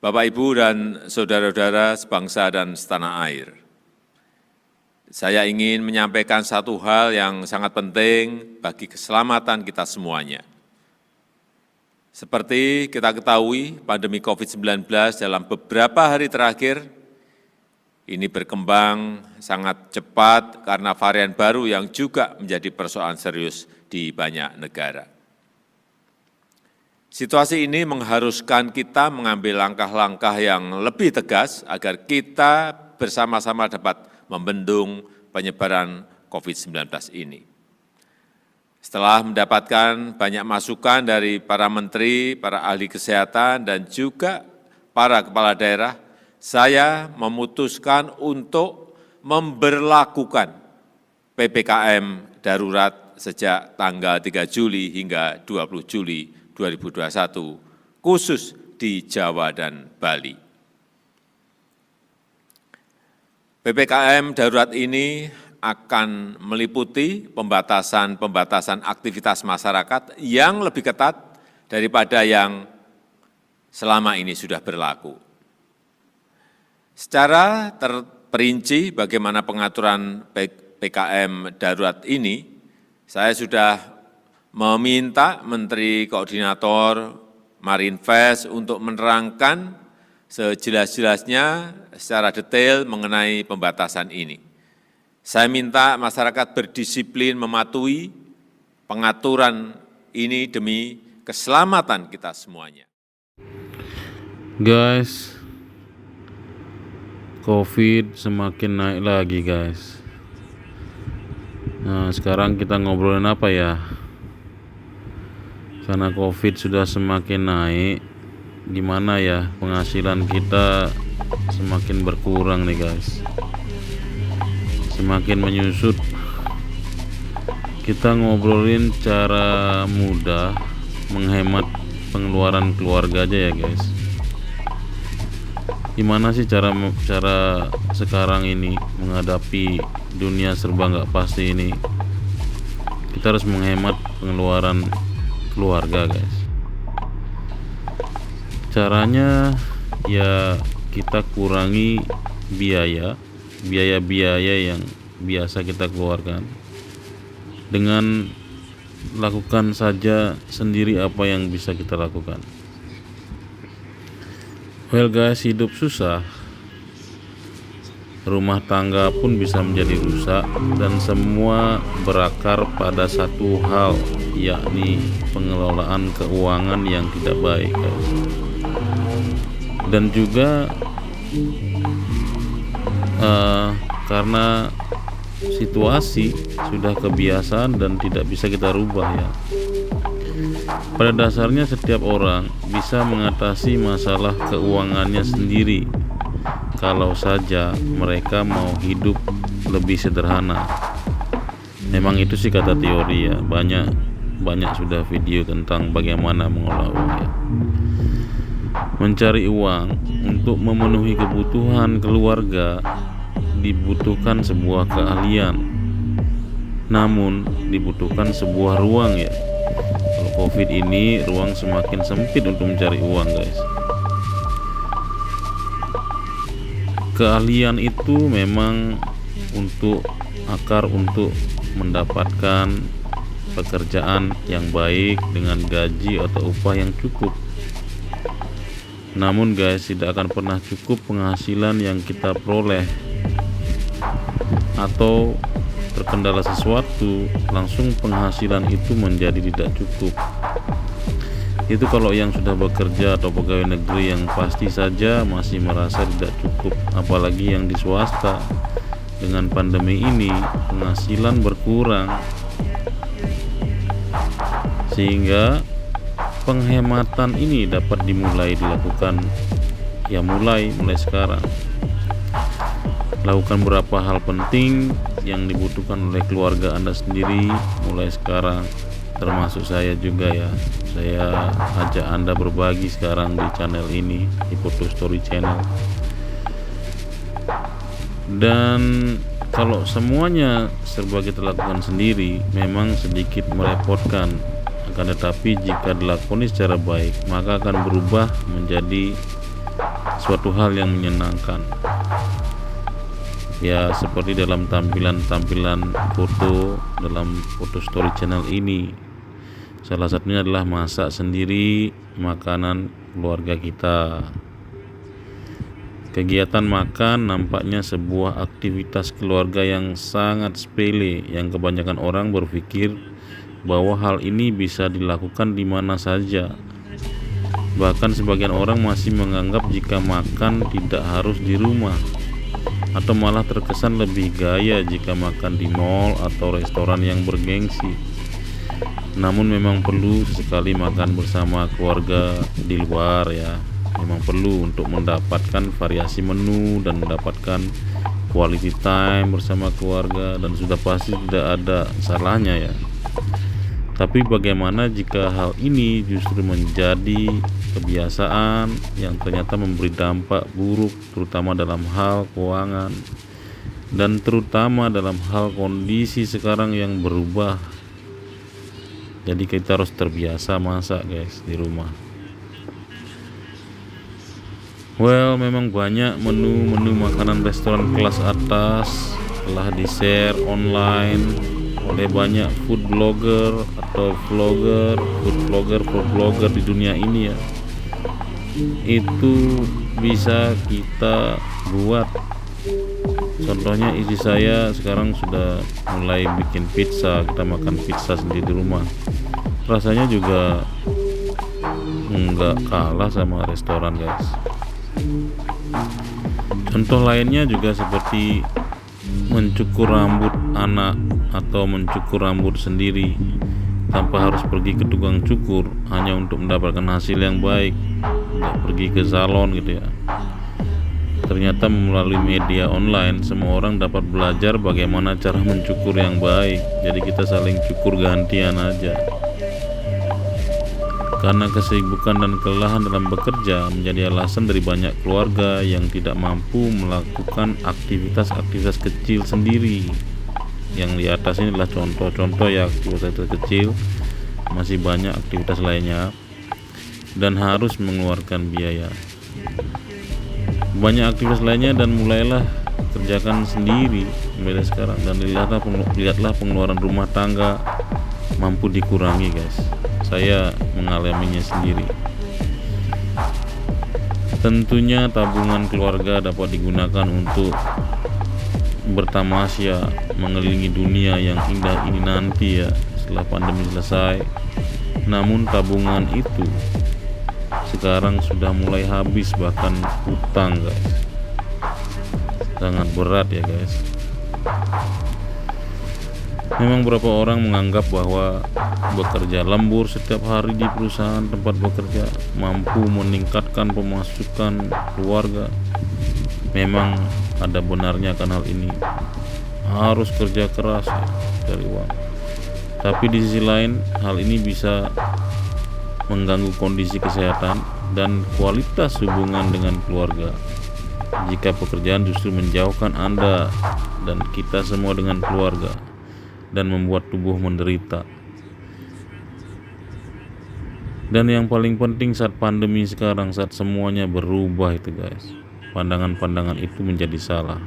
Bapak, Ibu, dan saudara-saudara sebangsa dan setanah air, saya ingin menyampaikan satu hal yang sangat penting bagi keselamatan kita semuanya. Seperti kita ketahui, pandemi COVID-19 dalam beberapa hari terakhir ini berkembang sangat cepat karena varian baru yang juga menjadi persoalan serius di banyak negara. Situasi ini mengharuskan kita mengambil langkah-langkah yang lebih tegas agar kita bersama-sama dapat membendung penyebaran COVID-19 ini. Setelah mendapatkan banyak masukan dari para menteri, para ahli kesehatan, dan juga para kepala daerah, saya memutuskan untuk memberlakukan PPKM darurat sejak tanggal 3 Juli hingga 20 Juli 2021, khusus di Jawa dan Bali. PPKM darurat ini akan meliputi pembatasan aktivitas masyarakat yang lebih ketat daripada yang selama ini sudah berlaku. Secara terperinci bagaimana pengaturan PPKM darurat ini, saya sudah meminta Menteri Koordinator Marinvest untuk menerangkan sejelas-jelasnya secara detail mengenai pembatasan ini. Saya minta masyarakat berdisiplin mematuhi pengaturan ini demi keselamatan kita semuanya. Guys, COVID semakin naik lagi guys. Nah, sekarang kita ngobrolin apa ya? Karena COVID sudah semakin naik, gimana ya penghasilan kita semakin berkurang nih guys, semakin menyusut. Kita ngobrolin cara mudah menghemat pengeluaran keluarga aja ya guys. Gimana sih cara sekarang ini menghadapi dunia serba nggak pasti ini? Kita harus menghemat pengeluaran keluarga guys. Caranya ya kita kurangi biaya yang biasa kita keluarkan dengan lakukan saja sendiri apa yang bisa kita lakukan. Well guys, hidup susah, rumah tangga pun bisa menjadi rusak, dan semua berakar pada satu hal, yakni pengelolaan keuangan yang tidak baik guys. Dan juga karena situasi sudah kebiasaan dan tidak bisa kita rubah ya. Pada dasarnya setiap orang bisa mengatasi masalah keuangannya sendiri kalau saja mereka mau hidup lebih sederhana. Memang itu sih kata teori ya, banyak sudah video tentang bagaimana mengolah uang ya. Mencari uang untuk memenuhi kebutuhan keluarga dibutuhkan sebuah keahlian, namun dibutuhkan sebuah ruang ya. Kalau COVID ini ruang semakin sempit untuk mencari uang guys. Keahlian itu memang untuk mendapatkan pekerjaan yang baik dengan gaji atau upah yang cukup. Namun guys, tidak akan pernah cukup penghasilan yang kita peroleh, atau terkendala sesuatu langsung penghasilan itu menjadi tidak cukup. Itu kalau yang sudah bekerja atau pegawai negeri yang pasti saja masih merasa tidak cukup, apalagi yang di swasta. Dengan pandemi ini penghasilan berkurang, sehingga penghematan ini dapat dilakukan ya mulai sekarang. Lakukan beberapa hal penting yang dibutuhkan oleh keluarga Anda sendiri mulai sekarang, termasuk saya juga ya. Saya ajak Anda berbagi sekarang di channel ini, di Foto Story Channel. Dan kalau semuanya serba kita lakukan sendiri memang sedikit merepotkan, akan tetapi jika dilakoni secara baik maka akan berubah menjadi suatu hal yang menyenangkan. Ya, seperti dalam tampilan-tampilan foto dalam foto story channel ini. Salah satunya adalah masak sendiri makanan keluarga kita. Kegiatan makan nampaknya sebuah aktivitas keluarga yang sangat sepele, yang kebanyakan orang berpikir bahwa hal ini bisa dilakukan di mana saja. Bahkan sebagian orang masih menganggap jika makan tidak harus di rumah, atau malah terkesan lebih gaya jika makan di mall atau restoran yang bergengsi. Namun memang perlu sesekali makan bersama keluarga di luar ya. Memang perlu untuk mendapatkan variasi menu dan mendapatkan quality time bersama keluarga, dan sudah pasti tidak ada salahnya ya. Tapi bagaimana jika hal ini justru menjadi kebiasaan yang ternyata memberi dampak buruk, terutama dalam hal keuangan dan terutama dalam hal kondisi sekarang yang berubah. Jadi kita harus terbiasa masak guys di rumah. Well, memang banyak menu-menu makanan restoran kelas atas telah di-share online oleh banyak food blogger atau vlogger, food blogger di dunia ini ya. Itu bisa kita buat. Contohnya istri saya sekarang sudah mulai bikin pizza. Kita makan pizza sendiri di rumah. Rasanya juga nggak kalah sama restoran guys. Contoh lainnya juga seperti mencukur rambut anak atau mencukur rambut sendiri tanpa harus pergi ke tukang cukur hanya untuk mendapatkan hasil yang baik, nggak pergi ke salon gitu ya. Ternyata melalui media online semua orang dapat belajar bagaimana cara mencukur yang baik. Jadi kita saling cukur gantian aja. Karena kesibukan dan kelelahan dalam bekerja menjadi alasan dari banyak keluarga yang tidak mampu melakukan aktivitas-aktivitas kecil sendiri. Yang di atas ini adalah contoh-contoh ya aktivitas kecil, masih banyak aktivitas lainnya dan harus mengeluarkan biaya. Banyak aktivitas lainnya dan mulailah kerjakan sendiri mulai sekarang, dan lihatlah pengeluaran rumah tangga mampu dikurangi guys. Saya mengalaminya sendiri. Tentunya tabungan keluarga dapat digunakan untuk bertamasya mengelilingi dunia yang indah ini nanti ya setelah pandemi selesai. Namun tabungan itu sekarang sudah mulai habis, bahkan hutang guys. Sangat berat ya guys. Memang beberapa orang menganggap bahwa bekerja lembur setiap hari di perusahaan tempat bekerja mampu meningkatkan pemasukan keluarga. Memang ada benarnya kan hal ini. Harus kerja keras ya, cari uang. Tapi di sisi lain hal ini bisa mengganggu kondisi kesehatan dan kualitas hubungan dengan keluarga jika pekerjaan justru menjauhkan Anda dan kita semua dengan keluarga dan membuat tubuh menderita. Dan yang paling penting saat pandemi sekarang, saat semuanya berubah itu guys, pandangan-pandangan itu menjadi salah.